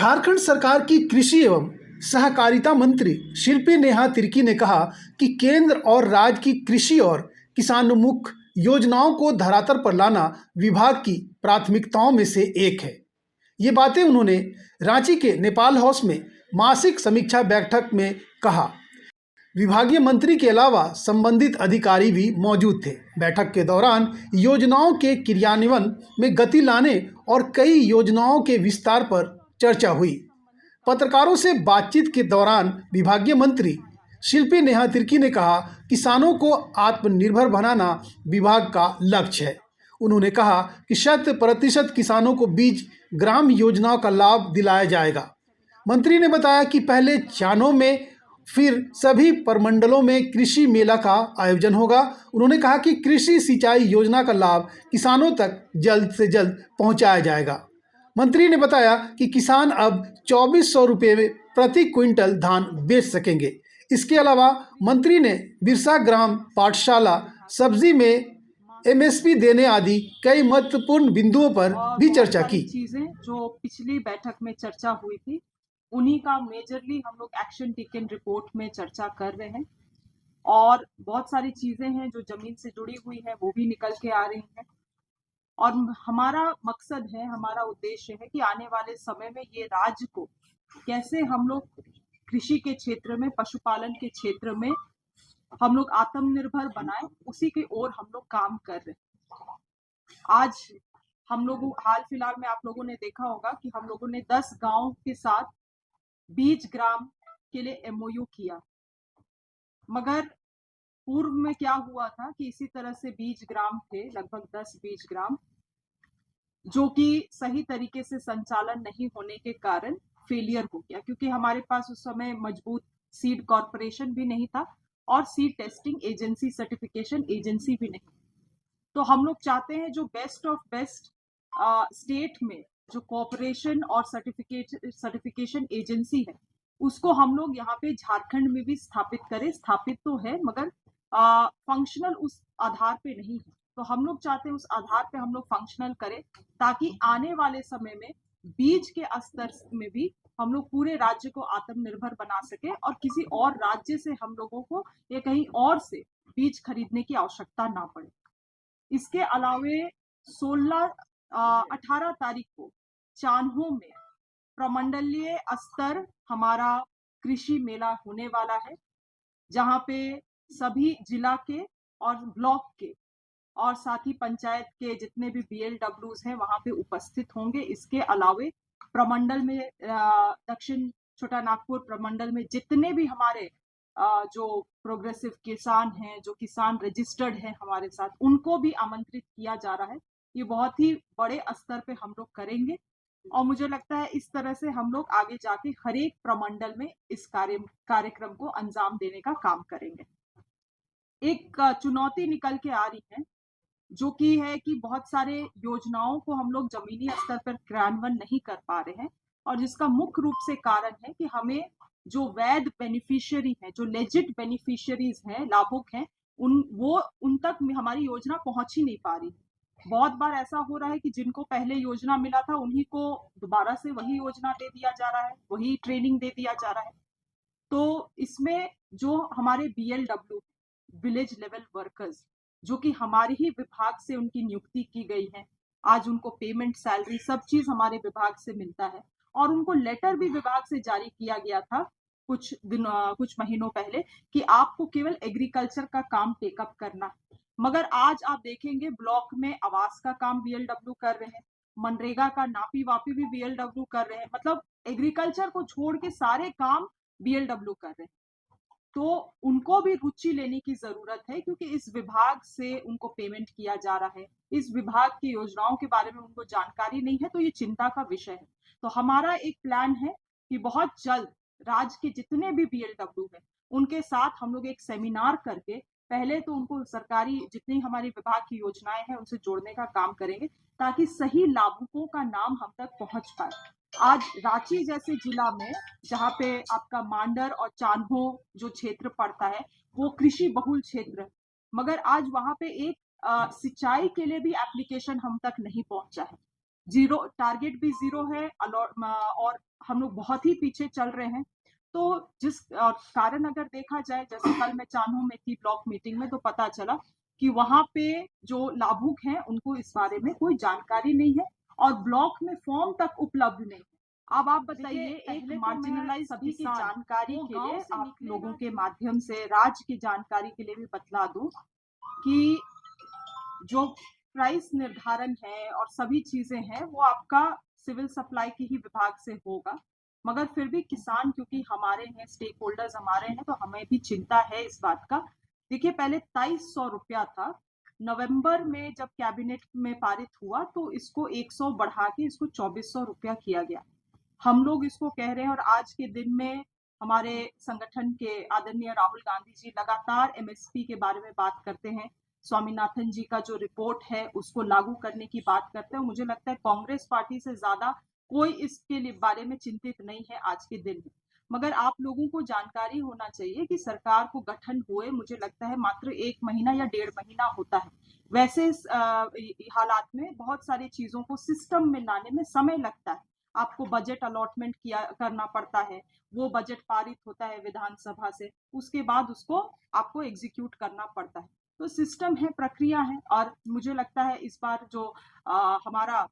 झारखंड सरकार की कृषि एवं सहकारिता मंत्री शिल्पी नेहा तिर्की ने कहा कि केंद्र और राज्य की कृषि और किसानोन्मुख योजनाओं को धरातल पर लाना विभाग की प्राथमिकताओं में से एक है। ये बातें उन्होंने रांची के नेपाल हाउस में मासिक समीक्षा बैठक में कहा। विभागीय मंत्री के अलावा संबंधित अधिकारी भी मौजूद थे। बैठक के दौरान योजनाओं के क्रियान्वयन में गति लाने और कई योजनाओं के विस्तार पर चर्चा हुई। पत्रकारों से बातचीत के दौरान विभागीय मंत्री शिल्पी नेहा तिर्की ने कहा, किसानों को आत्मनिर्भर बनाना विभाग का लक्ष्य है। उन्होंने कहा कि 100% किसानों को बीज ग्राम योजनाओं का लाभ दिलाया जाएगा। मंत्री ने बताया कि पहले चानों में फिर सभी प्रमंडलों में कृषि मेला का आयोजन होगा। उन्होंने कहा कि कृषि सिंचाई योजना का लाभ किसानों तक जल्द से जल्द पहुंचाया जाएगा। मंत्री ने बताया कि किसान अब 2400 रुपये में प्रति क्विंटल धान बेच सकेंगे। इसके अलावा मंत्री ने बिरसा ग्राम पाठशाला सब्जी में एमएसपी देने आदि कई महत्वपूर्ण बिंदुओं पर भी चर्चा की। चीजें जो पिछली बैठक में चर्चा हुई थी, उन्हीं का मेजरली हम लोग एक्शन टेकन रिपोर्ट में चर्चा कर रहे हैं और बहुत सारी चीजें हैं जो जमीन से जुड़ी हुई है, वो भी निकल के आ रही हैं। और हमारा मकसद है, हमारा उद्देश्य है कि आने वाले समय में ये राज्य को कैसे हम लोग कृषि के क्षेत्र में, पशुपालन के क्षेत्र में हम लोग आत्मनिर्भर बनाएं, उसी की ओर हम लोग काम कर रहे हैं। आज हम लोग हाल फिलहाल में आप लोगों ने देखा होगा कि हम लोगों ने 10 गांव के साथ बीज ग्राम के लिए एमओयू किया। मगर पूर्व में क्या हुआ था कि इसी तरह से बीज ग्राम थे, लगभग 10 बीज ग्राम, जो कि सही तरीके से संचालन नहीं होने के कारण फेलियर हो गया, क्योंकि हमारे पास उस समय मजबूत सीड कॉर्पोरेशन भी नहीं था और seed testing agency, certification agency भी नहीं। तो हम लोग चाहते हैं जो बेस्ट ऑफ बेस्ट स्टेट में जो कॉर्पोरेशन और सर्टिफिकेशन एजेंसी है, उसको हम लोग यहाँ पे झारखंड में भी स्थापित करें। स्थापित तो है मगर फंक्शनल उस आधार पे नहीं है। तो हम लोग चाहते हैं उस आधार पे हम लोग फंक्शनल करें, ताकि आने वाले समय में बीज के स्तर में भी हम लोग पूरे राज्य को आत्मनिर्भर बना सके और किसी और राज्य से हम लोगों को या कहीं और से बीज खरीदने की आवश्यकता ना पड़े। इसके अलावे 18 तारीख को चान्हो में प्रमंडलीय स्तर हमारा कृषि मेला होने वाला है, जहां पे सभी जिला के और ब्लॉक के और साथ ही पंचायत के जितने भी BLWs हैं वहां पे उपस्थित होंगे। इसके अलावे प्रमंडल में दक्षिण छोटा नागपुर प्रमंडल में जितने भी हमारे जो प्रोग्रेसिव किसान हैं, जो किसान रजिस्टर्ड हैं हमारे साथ, उनको भी आमंत्रित किया जा रहा है। ये बहुत ही बड़े स्तर पे हम लोग करेंगे और मुझे लगता है इस तरह से हम लोग आगे जाके हर एक प्रमंडल में इस कार्यक्रम को अंजाम देने का काम करेंगे। एक चुनौती निकल के आ रही है, जो कि है कि बहुत सारे योजनाओं को हम लोग जमीनी स्तर पर क्रियान्वयन नहीं कर पा रहे हैं, और जिसका मुख्य रूप से कारण है कि हमें जो वैध बेनिफिशियरी हैं, जो लेजिट बेनिफिशियरीज हैं, लाभुक हैं, उन तक हमारी योजना पहुंच ही नहीं पा रही। बहुत बार ऐसा हो रहा है कि जिनको पहले योजना मिला था उन्हीं को दोबारा से वही योजना दे दिया जा रहा है, वही ट्रेनिंग दे दिया जा रहा है। तो इसमें जो हमारे BLW, विलेज लेवल वर्कर्स, जो कि हमारे ही विभाग से उनकी नियुक्ति की गई है, आज उनको पेमेंट, सैलरी, सब चीज हमारे विभाग से मिलता है और उनको लेटर भी विभाग से जारी किया गया था कुछ महीनों पहले कि आपको केवल एग्रीकल्चर का काम टेकअप करना है। मगर आज आप देखेंगे ब्लॉक में आवास का काम BLW कर रहे हैं, मनरेगा का नापी वापी भी BLW कर रहे हैं, मतलब एग्रीकल्चर को छोड़ के सारे काम BLW कर रहे हैं। तो उनको भी रुचि लेने की जरूरत है, क्योंकि इस विभाग से उनको पेमेंट किया जा रहा है, इस विभाग की योजनाओं के बारे में उनको जानकारी नहीं है, तो ये चिंता का विषय है। तो हमारा एक प्लान है कि बहुत जल्द राज्य के जितने भी BLW हैं उनके साथ हम लोग एक सेमिनार करके पहले तो उनको सरकारी जितनी हमारी विभाग की योजनाएं हैं उनसे जोड़ने का काम करेंगे, ताकि सही लाभुकों का नाम हम तक पहुंच पाए। आज रांची जैसे जिला में, जहाँ पे आपका मांडर और चान्हो जो क्षेत्र पड़ता है वो कृषि बहुल क्षेत्र है, मगर आज वहां पे एक सिंचाई के लिए भी एप्लीकेशन हम तक नहीं पहुंचा है। जीरो टारगेट भी जीरो है, और हम लोग बहुत ही पीछे चल रहे हैं। तो जिस कारण अगर देखा जाए, जैसे कल मैं चान्हो में थी ब्लॉक मीटिंग में, तो पता चला कि वहां पे जो लाभुक हैं उनको इस बारे में कोई जानकारी नहीं है और ब्लॉक में फॉर्म तक उपलब्ध नहीं है। अब आप बताइए, एक मार्जिनलाइज सभी की जानकारी के लिए आप लोगों के माध्यम से राज्य की जानकारी के लिए भी बतला दूं कि जो प्राइस निर्धारण है और सभी चीजें हैं वो आपका सिविल सप्लाई की ही विभाग से होगा, मगर फिर भी किसान क्योंकि हमारे हैं, स्टेक होल्डर्स हमारे हैं, तो हमें भी चिंता है इस बात का। देखिए, पहले 2300 रुपया था, नवंबर में जब कैबिनेट में पारित हुआ तो इसको 100 बढ़ा के इसको 2400 रुपया किया गया। हम लोग इसको कह रहे हैं और आज के दिन में हमारे संगठन के आदरणीय राहुल गांधी जी लगातार एमएसपी के बारे में बात करते हैं, स्वामीनाथन जी का जो रिपोर्ट है उसको लागू करने की बात करते हैं। मुझे लगता है कांग्रेस पार्टी से ज्यादा कोई इसके लिए बारे में चिंतित नहीं है आज के दिन में। मगर आप लोगों को जानकारी होना चाहिए कि सरकार को गठन हुए मुझे लगता है मात्र 1 महीना या 1.5 महीना होता है। वैसे हालात में बहुत सारी चीजों को सिस्टम में लाने में समय लगता है। आपको बजट अलॉटमेंट करना पड़ता है, वो बजट पारित होता है विधानसभा से, उसके बाद उसको आपको एग्जीक्यूट करना पड़ता है। तो सिस्टम है, प्रक्रिया है, और मुझे लगता है इस बार जो हमारा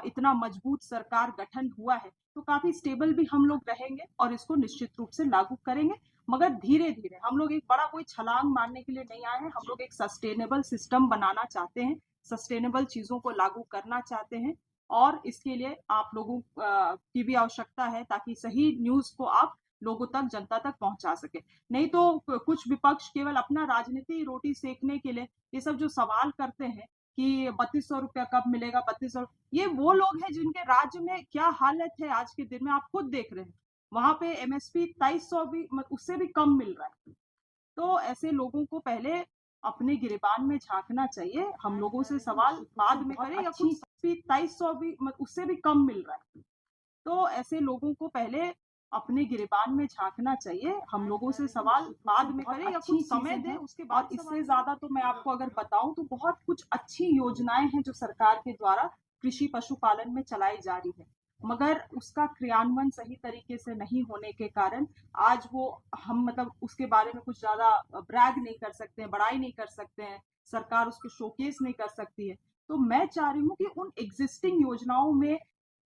इतना मजबूत सरकार गठन हुआ है तो काफी स्टेबल भी हम लोग रहेंगे और इसको निश्चित रूप से लागू करेंगे। मगर धीरे धीरे, हम लोग एक बड़ा कोई छलांग मारने के लिए नहीं आए हैं, हम लोग एक सस्टेनेबल सिस्टम बनाना चाहते हैं, सस्टेनेबल चीजों को लागू करना चाहते हैं, और इसके लिए आप लोगों की भी आवश्यकता है ताकि सही न्यूज को आप लोगों तक, जनता तक पहुंचा सके। नहीं तो कुछ विपक्ष केवल अपना राजनीति रोटी सेकने के लिए ये सब जो सवाल करते हैं कि 3200 रुपया कब मिलेगा, 3200, ये वो लोग हैं जिनके राज्य में क्या हालत है आज के दिन में, आप खुद देख रहे हैं। वहां पे एमएसपी 2300 भी उससे भी कम मिल रहा है। तो ऐसे लोगों को पहले अपने गिरेबान में झांकना चाहिए। हम लोगों से सवाल बाद में करें, या कुछ 2300 भी उससे भी कम मिल रहा है। तो ऐसे लोगों को पहले अपने गिरेबान में झांकना चाहिए। हम लोगों से सवाल बाद में करें या कुछ समय दें उसके बाद। इससे ज्यादा तो मैं आपको अगर बताऊं तो बहुत कुछ अच्छी योजनाएं हैं जो सरकार के द्वारा कृषि पशुपालन में चलाई जा रही है, मगर उसका क्रियान्वयन सही तरीके से नहीं होने के कारण आज वो हम उसके बारे में कुछ ज्यादा ब्रैग नहीं कर सकते हैं, बड़ाई नहीं कर सकते हैं, सरकार उसको शोकेस नहीं कर सकती है। तो मैं चाह रही हूँ कि उन एग्जिस्टिंग योजनाओं में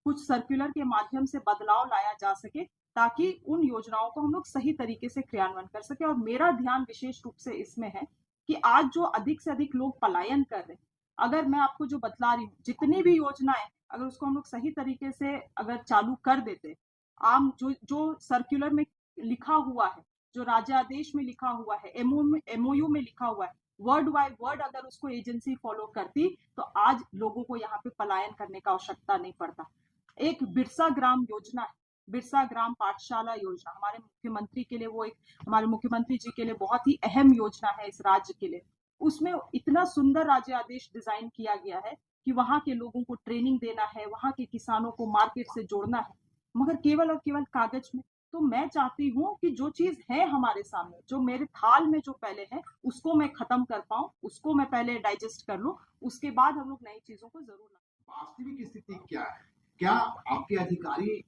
कुछ सर्कुलर के माध्यम से बदलाव लाया जा सके ताकि उन योजनाओं को हम लोग सही तरीके से क्रियान्वयन कर सके। और मेरा ध्यान विशेष रूप से इसमें है कि आज जो अधिक से अधिक लोग पलायन कर रहे हैं, अगर मैं आपको जो बतला रही हूँ, जितनी भी योजनाएं अगर उसको हम लोग सही तरीके से अगर चालू कर देते, आम जो सर्कुलर में लिखा हुआ है, जो राज्यादेश में लिखा हुआ है, एमओयू में लिखा हुआ है, वर्ड बाय वर्ड अगर उसको एजेंसी फॉलो करती तो आज लोगों को यहाँ पे पलायन करने का आवश्यकता नहीं पड़ता। एक बिरसा ग्राम योजना है, बिरसा ग्राम पाठशाला योजना, हमारे मुख्यमंत्री के लिए, वो एक हमारे मुख्यमंत्री जी के लिए बहुत ही अहम योजना है इस राज्य के लिए। उसमें इतना सुंदर राज्य आदेश डिजाइन किया गया है कि वहां के लोगों को ट्रेनिंग देना है, वहां के किसानों को मार्केट से जोड़ना है, मगर केवल और केवल कागज में। तो मैं चाहती हूँ कि जो चीज है हमारे सामने, जो मेरे थाल में जो पहले है, उसको मैं खत्म कर पाऊं, उसको मैं पहले डाइजेस्ट कर लूं, उसके बाद हम लोग नई चीजों को जरूर लाएं। वास्तविक स्थिति क्या है? क्या आपके अधिकारी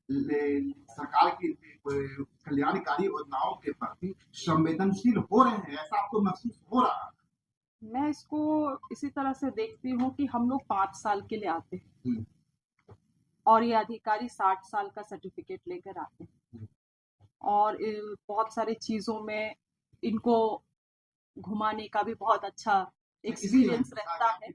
सरकार की कल्याणकारी योजनाओं के प्रति संवेदनशील हो रहे हैं? ऐसा आपको महसूस हो रहा है? मैं इसको इसी तरह से देखती हूँ कि हम लोग 5 साल के लिए आते हैं और ये अधिकारी 60 साल का सर्टिफिकेट लेकर आते हैं, और बहुत सारी चीजों में इनको घुमाने का भी बहुत अच्छा एक्सपीरियंस रहता है।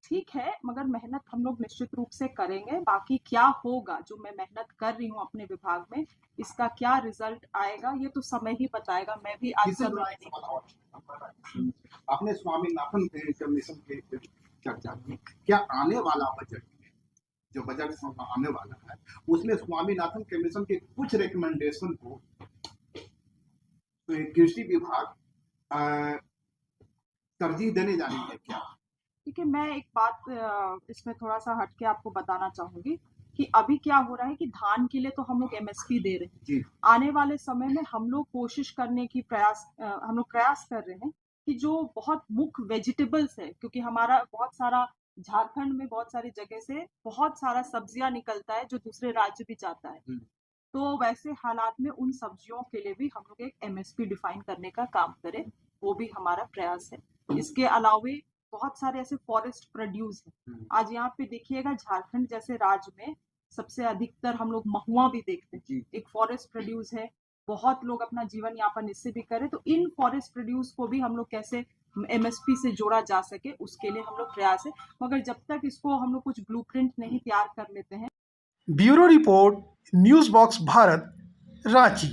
ठीक है, मगर मेहनत हम लोग निश्चित रूप से करेंगे। बाकी क्या होगा, जो मैं मेहनत कर रही हूँ अपने विभाग में, इसका क्या रिजल्ट आएगा ये तो समय ही बताएगा। मैं भी आज आपने स्वामीनाथन कमीशन की चर्चा की, क्या आने वाला बजट, जो बजट आने वाला है, उसमें स्वामीनाथन कमीशन के कुछ रिकमेंडेशन को कृषि विभाग तरजीह देने जा रही है क्या? ठीक है, मैं एक बात इसमें थोड़ा सा हटके आपको बताना चाहूंगी कि अभी क्या हो रहा है कि धान के लिए तो हम लोग एमएसपी दे रहे हैं। आने वाले समय में हम लोग कोशिश करने की प्रयास कर रहे हैं कि जो बहुत मुख्य वेजिटेबल्स है, क्योंकि हमारा बहुत सारा झारखंड में बहुत सारी जगह से बहुत सारा सब्जियां निकलता है जो दूसरे राज्य भी जाता है। तो वैसे हालात में उन सब्जियों के लिए भी हम लोग एक एमएसपी डिफाइन करने का काम करें, वो भी हमारा प्रयास है। इसके अलावे बहुत सारे ऐसे फॉरेस्ट प्रोड्यूस है। आज यहाँ पे देखिएगा झारखंड जैसे राज्य में सबसे अधिकतर हम लोग महुआ भी देखते हैं, एक फॉरेस्ट प्रोड्यूस है। बहुत लोग अपना जीवन यापन इससे भी करें, तो इन फॉरेस्ट प्रोड्यूस को भी हम लोग कैसे एमएसपी से जोड़ा जा सके उसके लिए हम लोग प्रयास है। मगर जब तक इसको हम लोग कुछ ब्लूप्रिंट नहीं तैयार कर लेते हैं। Bureau report, news box Bharat, Ranchi.